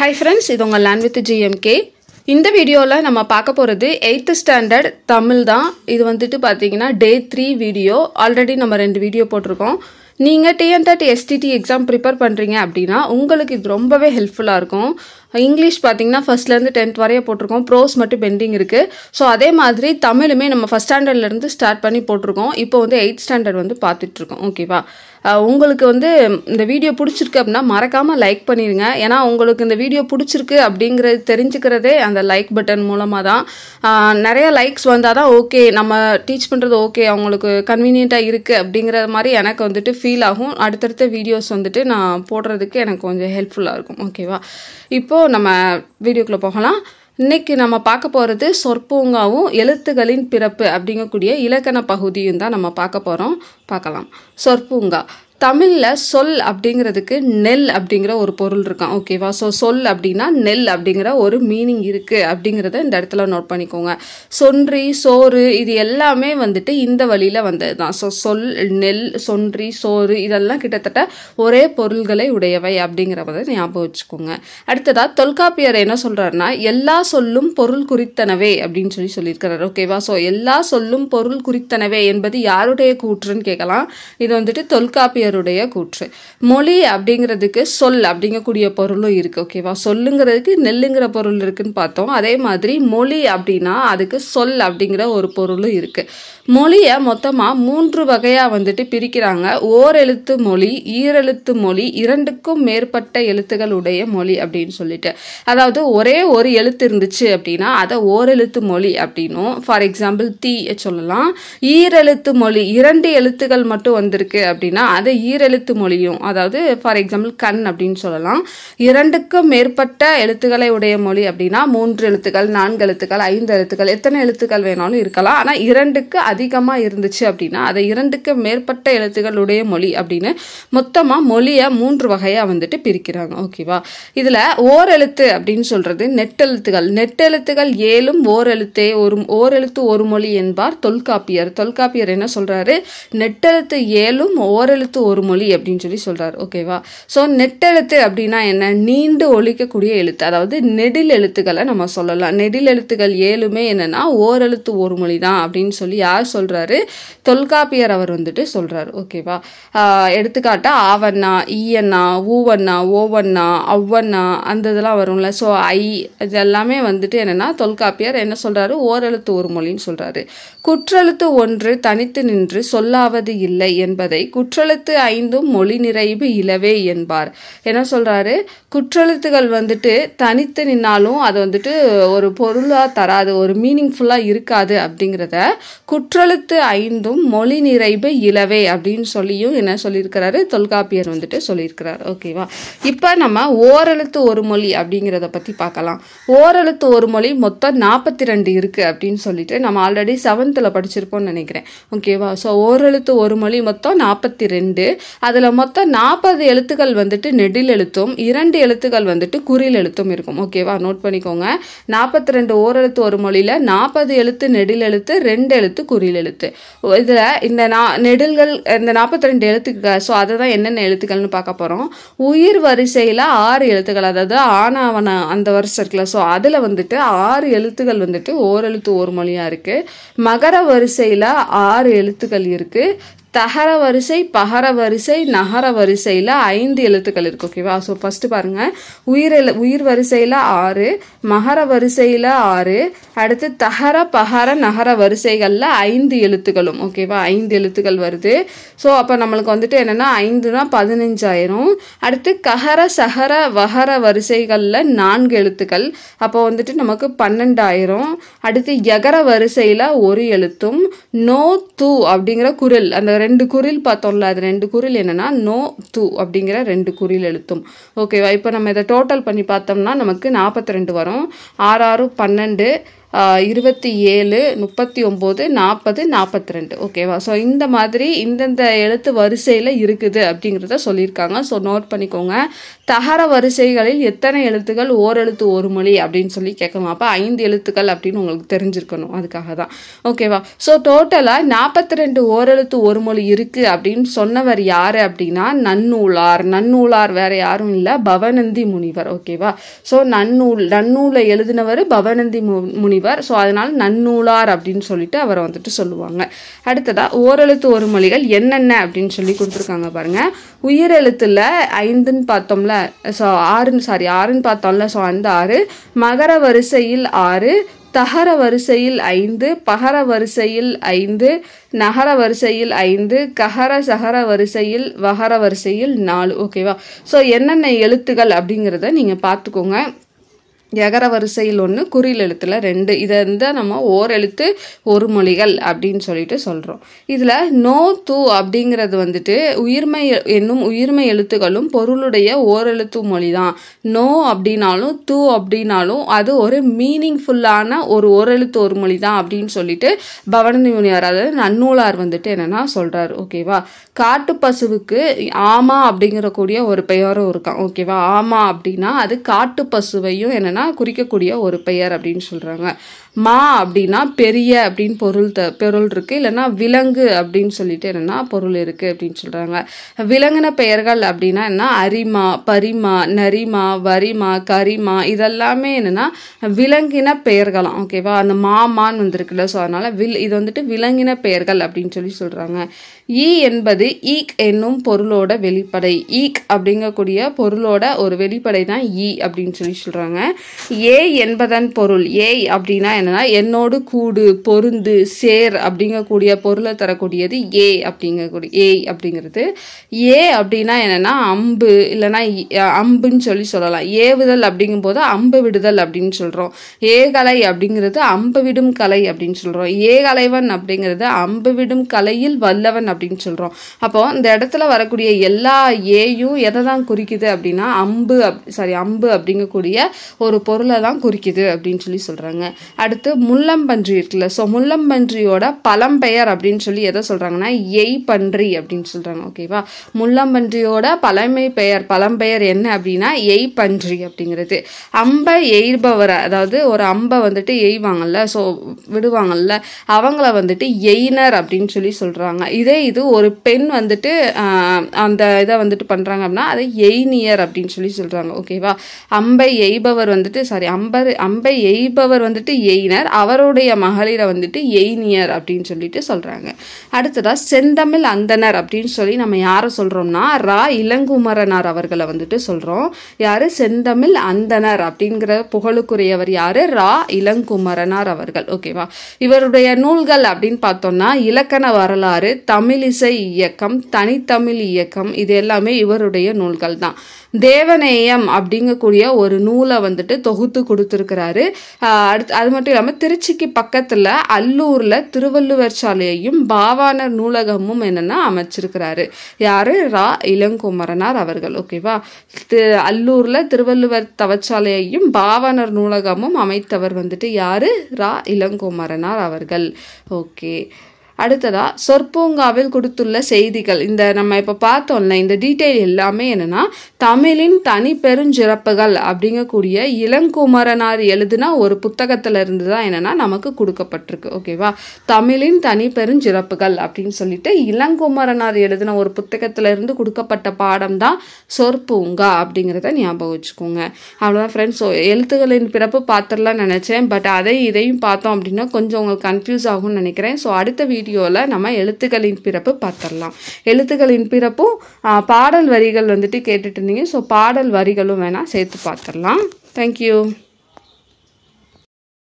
Hi friends, இது உங்க Learn with GMK. இந்த வீடியோல நம்ம பார்க்க போறது 8th ஸ்டாண்டர்ட் தமிழ் தான். இது வந்துட்டு பாத்தீங்கன்னா டே 3 வீடியோ. ஆல்ரெடி நம்ம 2 வீடியோ போட்டுருக்கோம். நீங்க TNT STT எக்ஸாம் ப்ரிப்பேர் பண்றீங்க அப்படினா உங்களுக்கு இது ரொம்பவே ஹெல்ப்ஃபுல்லா இருக்கும். இங்கிலீஷ் பாத்தீங்கன்னா ஃபர்ஸ்ட்ல இருந்து 10th வரைய போட்டுருக்கோம். ப்ரோஸ் மட்டும் பெண்டிங் இருக்கு. சோ அதே மாதிரி தமிழுமே நம்ம ஃபர்ஸ்ட் ஸ்டாண்டர்ட்ல இருந்து ஸ்டார்ட் பண்ணி போட்டுருக்கோம். இப்போ வந்து 8th ஸ்டாண்டர்ட் வந்து பார்த்துட்டு இருக்கோம். ஓகேவா? உங்களுக்கு வந்து இந்த வீடியோ பிடிச்சிருக்கு அப்படின்னா மறக்காம லைக் பண்ணிருங்க. ஏன்னா உங்களுக்கு இந்த வீடியோ பிடிச்சிருக்கு அப்படிங்கிறது தெரிஞ்சுக்கிறதே அந்த லைக் பட்டன் மூலமா தான். நிறைய லைக்ஸ் வந்தாதான் ஓகே நம்ம டீச் பண்றது ஓகே அவங்களுக்கு கன்வீனியன்ட்டா இருக்கு அப்படிங்கிற மாதிரி எனக்கு வந்துட்டு ஃபீல் ஆகும். அடுத்தடுத்த வீடியோஸ் வந்துட்டு நான் போடுறதுக்கு எனக்கு கொஞ்சம் ஹெல்ப்ஃபுல்லா இருக்கும். ஓகேவா? இப்போ நம்ம வீடியோக்குள்ள போகலாம். இன்னைக்கு நம்ம பார்க்க போகிறது சொற்பூங்காவும் எழுத்துகளின் பிறப்பு அப்படிங்கக்கூடிய இலக்கண பகுதியும் தான் நம்ம பார்க்க போகிறோம். பார்க்கலாம். சொற்பூங்கா தமிழில் சொல் அப்படிங்கிறதுக்கு நெல் அப்படிங்கிற ஒரு பொருள் இருக்கான். ஓகேவா? ஸோ சொல் அப்படின்னா நெல் அப்படிங்கிற ஒரு மீனிங் இருக்குது அப்படிங்கிறத இந்த இடத்துல நோட் பண்ணிக்கோங்க. சொன்றி சோறு இது எல்லாமே வந்துட்டு இந்த வழியில் வந்தது தான். ஸோ சொல் நெல் சொன்றி சோறு இதெல்லாம் கிட்டத்தட்ட ஒரே பொருள்களை உடையவை அப்படிங்கிறத ஞாபகம் வச்சுக்கோங்க. அடுத்ததாக தொல்காப்பியர் என்ன சொல்கிறாருன்னா எல்லா சொல்லும் பொருள் குறித்தனவே அப்படின்னு சொல்லியிருக்கிறார். ஓகேவா? ஸோ எல்லா சொல்லும் பொருள் குறித்தனவே என்பது யாருடைய கூற்றுன்னு கேட்கலாம். இது வந்துட்டு தொல்காப்பியர் கூற்று. மொழி அப்படிங்கிறதுக்கு சொல் அப்படிங்கக்கூடிய பொருளும் இருக்கு. ஓகேவா? சொல்லுங்கிறதுக்கு நெல்லுங்கிற பொருள் இருக்குன்னு பார்த்தோம். அதே மாதிரி மொழி அப்படின்னா அதுக்கு சொல் அப்படிங்கிற ஒரு பொருளும் இருக்கு. மொழியை மொத்தமா 3 வகையா வந்துட்டு பிரிக்கிறாங்க. ஓரெழுத்து மொழி, ஈரெழுத்து மொழி, 2க்கும் மேற்பட்ட எழுத்துகள் உடைய மொழி அப்படின்னு சொல்லிட்டு. அதாவது ஒரே ஒரு எழுத்து இருந்துச்சு அப்படின்னா அதை ஓரெழுத்து மொழி அப்படின்னும். ஃபார் எக்ஸாம்பிள் தீ சொல்லலாம். ஈரெழுத்து மொழி 2 எழுத்துக்கள் மட்டும் வந்திருக்கு அப்படின்னா அதை ஈரெழுத்து மொழியும், அதாவது ஃபார் எக்ஸாம்பிள் கண் அப்படின்னு சொல்லலாம். 2க்கும் மேற்பட்ட எழுத்துக்களை உடைய மொழி அப்படின்னா 3 எழுத்துக்கள் 4 எழுத்துக்கள் 5 எழுத்துக்கள் எத்தனை எழுத்துக்கள் வேணாலும் இருக்கலாம். ஆனா 2க்கு அதிகமா இருந்துச்சு அப்படின்னா அதை 2க்கு மேற்பட்ட எழுத்துக்கள் உடைய மொழி அப்படின்னு மொத்தமா மொழியை 3 வகையா வந்துட்டு பிரிக்கிறாங்க. ஓகேவா? இதுல ஓரெழுத்து அப்படின்னு சொல்றது நெட்டெழுத்துகள். நெட்டெழுத்துகள் 7ம் ஓரெழுத்தே ஓரெழுத்து ஒரு மொழி என்பார் தொல்காப்பியர். தொல்காப்பியர் என்ன சொல்றாரு? நெட்டெழுத்து 7ம் ஓரெழுத்து ஒரு மொழி அப்படின்னு சொல்றாரு. ஓகேவா? சோ நெட்டெழுத்து அப்படின்னா என்ன? நீண்டு ஒலிக்கக்கூடிய எழுத்து, அதாவது நெடில் எழுத்துக்களை நம்ம சொல்லலாம். நெடில் எழுத்துக்கள் 7மே என்னன்னா ஓரெழுத்து ஒரு மொழி தான் அப்படின்னு சொல்லி யார் சொல்றாரு? தொல்காப்பியர் அவர் வந்துட்டு சொல்றாரு. ஓகேவா? எடுத்துக்காட்டா ஆவண்ணா, ஈயண்ணா, ஊவண்ணா, ஓவண்ணா, அவ்வண்ணா அந்த இதெல்லாம் வரும்ல. ஸோ இது எல்லாமே வந்துட்டு என்னன்னா தொல்காப்பியர் என்ன சொல்றாரு? ஓரெழுத்து ஒரு மொழின்னு சொல்றாரு. குற்றெழுத்து ஒன்று தனித்து நின்று சொல்லாவது இல்லை என்பதை குற்றெழுத்து 5ம் மொழி நிறைவு இலவே என்பார். என்ன சொல்றாரு? குற்றெழுத்துகள் வந்துட்டு தனித்து நின்னாலும் அது வந்துட்டு ஒரு பொருளா தராது, ஒரு மீனிங்ஃபுல்லா இருக்காது அப்படிங்கிறத குற்றெழுத்து 5ம் மொழி நிறைவு இலவே அப்படின்னு சொல்லியும் என்ன சொல்லியிருக்கிறாரு? தொல்காப்பியர் வந்துட்டு சொல்லியிருக்கிறார். ஓகேவா? இப்ப நம்ம ஓரெழுத்து ஒரு மொழி அப்படிங்கிறத பத்தி பார்க்கலாம். ஓரெழுத்து ஒரு மொழி மொத்தம் 42 இருக்கு அப்படின்னு சொல்லிட்டு நம்ம ஆல்ரெடி 7th படிச்சிருப்போம்னு நினைக்கிறேன். ஓகேவா? ஸோ ஓரெழுத்து ஒரு மொழி மொத்தம் 42. அதுல மொத்தம் 40 எழுத்துக்கள் வந்துட்டு நெடில் எழுத்தும் 2 எழுத்துக்கள் வந்துட்டு குறில் எழுத்தும் இருக்கும். ஓகேவா? நோட் பண்ணிக்கோங்க. 42 ஓரெழுத்து ஒரு மொழியில 40 எழுத்து நெடில் எழுத்து 2 எழுத்து குறில் எழுத்து. இதுல இந்த நெடில்கள் இந்த 42 எழுத்துக்கள். ஸோ அதை தான் என்னென்ன எழுத்துக்கள்னு பார்க்க போறோம். உயிர் வரிசையில 6 எழுத்துக்கள், அதாவது ஆனாவன அந்த வரிசை இருக்குல்ல. ஸோ அதுல வந்துட்டு 6 எழுத்துக்கள் வந்துட்டு ஓரெழுத்து ஒரு மொழியா இருக்கு. மகர வரிசையில 6 எழுத்துக்கள் இருக்கு. தகர வரிசை பகர வரிசை நகர வரிசையில் 5 எழுத்துக்கள் இருக்கு. ஓகேவா? ஸோ ஃபர்ஸ்ட் பாருங்க. உயிர் வரிசையில் 6, மகர வரிசையில் 6, அடுத்து தகர பகர நகர வரிசைகளில் 5 எழுத்துக்களும். ஓகேவா? 5 எழுத்துக்கள் வருது. ஸோ அப்போ நம்மளுக்கு வந்துட்டு என்னன்னா 5னா 15 ஆயிரும். அடுத்து ககர சகர வகர வரிசைகளில் 4 எழுத்துக்கள், அப்போ வந்துட்டு நமக்கு 12 ஆயிரும். அடுத்து யகர வரிசையில் 1 எழுத்தும் நோ து அப்படிங்கிற குரில், அந்த 2 குறில் பார்த்தோம்ல, அது 2 குறில் என்னன்னா நோ து அப்படிங்கிற 2 குறில் எழுத்தும். ஓகேவா? இப்போ நம்ம இதை டோட்டல் பண்ணி பார்த்தோம்னா நமக்கு 42 வரும். 6 6 12 27, 39, 40, 42. ஓகேவா? ஸோ இந்த மாதிரி இந்தந்த எழுத்து வரிசையில் இருக்குது அப்படிங்கிறத சொல்லியிருக்காங்க. ஸோ நோட் பண்ணிக்கோங்க. தகர வரிசைகளில் எத்தனை எழுத்துக்கள் ஓரெழுத்து ஒரு மொழி அப்படின்னு சொல்லி கேட்கணும். அப்போ 5 எழுத்துக்கள் அப்படின்னு உங்களுக்கு தெரிஞ்சிருக்கணும். அதுக்காக தான். ஓகேவா? ஸோ டோட்டலாக 42 ஓரெழுத்து ஒரு மொழி இருக்குது அப்படின்னு சொன்னவர் யார் அப்படின்னா நன்னூலார் வேறு யாரும் இல்லை, பவனந்தி முனிவர். ஓகேவா? ஸோ நன்னூலை எழுதினவர் பவனந்தி முனிவர். ஸோ அதனால் நன்னூலார் அப்படின்னு சொல்லிட்டு அவரை வந்துட்டு சொல்லுவாங்க. அடுத்ததாக ஓரெழுத்து ஒரு மொழிகள் என்னென்ன அப்படின்னு சொல்லி கொடுத்துருக்காங்க பாருங்க. உயிரெழுத்துல 5ன்னு பார்த்தோம்ல, ஸோ 6ன்னு பார்த்தோம்ல, ஸோ அந்த 6, மகர வரிசையில் 6, தகர வரிசையில் 5, பகர வரிசையில் 5, நகர வரிசையில் 5, ககர சகர வரிசையில் வகர வரிசையில் 4. ஓகேவா? ஸோ என்னென்ன எழுத்துக்கள் அப்படிங்கிறத நீங்கள் பார்த்துக்கோங்க. எகர வரிசையில் 1, குறில் எழுத்துல 2. இதை இருந்தால் நம்ம ஓரெழுத்து ஒரு மொழிகள் அப்படின்னு சொல்லிட்டு சொல்கிறோம். இதில் நோ தூ அப்படிங்கிறது வந்துட்டு உயிர்மை எழுத்துக்களும் பொருளுடைய ஓரெழுத்து மொழி தான். நோ அப்படின்னாலும் தூ அப்படின்னாலும் அது ஒரு மீனிங்ஃபுல்லான ஒரு ஓரெழுத்து ஒரு மொழி தான் அப்படின்னு சொல்லிட்டு பவனந்தி முனிவர், அதாவது நன்னூலார் வந்துட்டு என்னன்னா சொல்கிறார். ஓகேவா? காட்டு பசுவுக்கு ஆமா அப்படிங்கிற கூடிய ஒரு பெயரும் இருக்கான். ஓகேவா? ஆமா அப்படின்னா அது காட்டு பசுவையும் என்னன்னா குறிக்கக்கூடிய ஒரு பெயர் அப்படின்னு சொல்றாங்க. மா அப்படின்னா பெரிய அப்படின்னு பொருள் இருக்கு, இல்லைன்னா விலங்கு அப்படின்னு சொல்லிட்டு என்னன்னா பொருள் இருக்கு அப்படின்னு சொல்றாங்க. விலங்கின பெயர்கள் அப்படின்னா என்ன? அரிமா, பரிமா, நரிமா, வரிமா, கரிமா, இதெல்லாமே என்னன்னா விலங்கின பெயர்களாம். ஓகேவா? அந்த மாமான்னு வந்திருக்குல்ல, ஸோ அதனால இது வந்துட்டு விலங்கின பெயர்கள் அப்படின்னு சொல்லி சொல்றாங்க. ஈ என்பது ஈக் என்னும் பொருளோட வெளிப்படை. ஈக் அப்படிங்கக்கூடிய பொருளோட ஒரு வெளிப்படை தான் ஈ அப்படின்னு சொல்லி சொல்றாங்க. ஏ என்பதன் பொருள். ஏய் அப்படின்னா என்னன்னா என்னோடு கூடு, பொருந்து, சேர் அப்படிங்கக்கூடிய பொருளை தரக்கூடியது ஏ அப்படிங்கக்கூடிய ஏய் அப்படிங்கிறது. ஏ அப்படின்னா என்னன்னா அம்பு, இல்லைன்னா அம்புன்னு சொல்லலாம். ஏவுதல் அப்படிங்கும் போது அம்பு விடுதல் அப்படின்னு சொல்றோம். ஏகலை அப்படிங்கிறது அம்பு விடும் கலை அப்படின்னு சொல்றோம். ஏகலைவன் அப்படிங்கிறது அம்பு விடும் கலையில் வல்லவன் அப்படின்னு சொல்றோம். அப்போ இந்த இடத்துல வரக்கூடிய எல்லா ஏயும் எதை தான் குறிக்குது அப்படின்னா அம்பு அப்படிங்கக்கூடிய ஒரு பொருளை தான் குறிக்குது அப்படின்னு சொல்லி சொல்றாங்க. அடுத்து முள்ளம்பன்றி இருக்குல்ல, ஸோ முள்ளம்பன்றியோட பழம்பெயர் அப்படின்னு சொல்லி எதை சொல்றாங்கன்னா எய் பன்றி அப்படின்னு சொல்றாங்க. ஓகேவா? முள்ளம்பன்றியோட பழம்பெயர் என்ன அப்படின்னா எய் பன்றி அப்படிங்கிறது. அம்பை எய்பவரை, அதாவது ஒரு அம்பை வந்துட்டு எய்வாங்கல்ல, ஸோ விடுவாங்கல்ல, அவங்கள வந்துட்டு எய்னர் அப்படின்னு சொல்லி சொல்றாங்க. இது ஒரு பெண் வந்துட்டு அந்த இதை வந்துட்டு பண்றாங்க அப்படின்னா அதை எய்னியர் அப்படின்னு சொல்லி சொல்றாங்க. ஓகேவா? அம்பை எய்பவர் வந்துட்டு எய்னர், அவருடைய மகளிரை வந்துட்டு எய்னியர் அப்படின்னு சொல்லிட்டு சொல்றாங்க. அடுத்ததா செந்தமிழ் அந்தனர் அப்படின்னு சொல்லி நம்ம யாரை சொல்றோம்னா ரா இளங்குமரனார் அவர்களை வந்துட்டு சொல்றோம். யாரு? செந்தமிழ் அந்தனர் அப்படிங்கிற புகழுக்குரியவர் யாரு? ரா இளங்குமரனார் அவர்கள். ஓகேவா? இவருடைய நூல்கள் அப்படின்னு பார்த்தோம்னா இலக்கண வரலாறு, தமிழிசை இயக்கம், தனித்தமிழ் இயக்கம், இது எல்லாமே இவருடைய நூல்கள் தான். தேவநேயம் அப்படிங்கக்கூடிய ஒரு நூலை வந்துட்டு தொகுத்து கொடுத்துருக்கிறாரு. அது மட்டும் இல்லாமல் திருச்சிக்கு பக்கத்தில் அல்லூரில் திருவள்ளுவர் சாலையையும் பாவாணர் நூலகமும் என்னென்னா அமைச்சிருக்கிறாரு. யாரு? ரா இளங்குமரனார் அவர்கள். ஓகேவா? அல்லூரில் திருவள்ளுவர் தவச்சாலையையும் பாவாணர் நூலகமும் அமைத்தவர் வந்துட்டு யாரு? ரா இளங்குமரனார் அவர்கள். ஓகே. அடுத்ததா சொற்பூங்காவில் கொடுத்துள்ள செய்திகள். இந்த நம்ம இப்போ பார்த்தோம்ல, இந்த டீட்டெயில் எல்லாமே என்னன்னா தமிழின் தனி பெருஞ்சிறப்புகள் அப்படிங்கக்கூடிய இளங்குமரனார் எழுதின ஒரு புத்தகத்துல இருந்து தான் என்னன்னா நமக்கு கொடுக்கப்பட்டிருக்கு. ஓகேவா? தமிழின் தனி பெருஞ்சிறப்புகள் அப்படின்னு சொல்லிட்டு இளங்குமரனார் எழுதின ஒரு புத்தகத்துல இருந்து கொடுக்கப்பட்ட பாடம் தான் சொற்பூங்கா அப்படிங்கிறத ஞாபகம் வச்சுக்கோங்க. அவ்வளோதான் ஃப்ரெண்ட்ஸ். ஸோ எழுத்துக்களின் பிறப்பு பார்த்துடலாம் நினைச்சேன், பட் இதையும் பார்த்தோம் அப்படின்னா கொஞ்சம் உங்களுக்கு கன்ஃபியூஸ் ஆகும்னு நினைக்கிறேன். ஸோ அடுத்த வீடியோவில் நம்ம எழுத்துக்களின் பிறப்பு பார்த்துடலாம். எழுத்துக்களின் பிறப்பும் பாடல் வரிகள் வந்துட்டு கேட்டுட்டு இருந்தீங்க. ஸோ பாடல் வரிகளும் வேணால் சேர்த்து பார்த்துடலாம். தேங்க்யூ.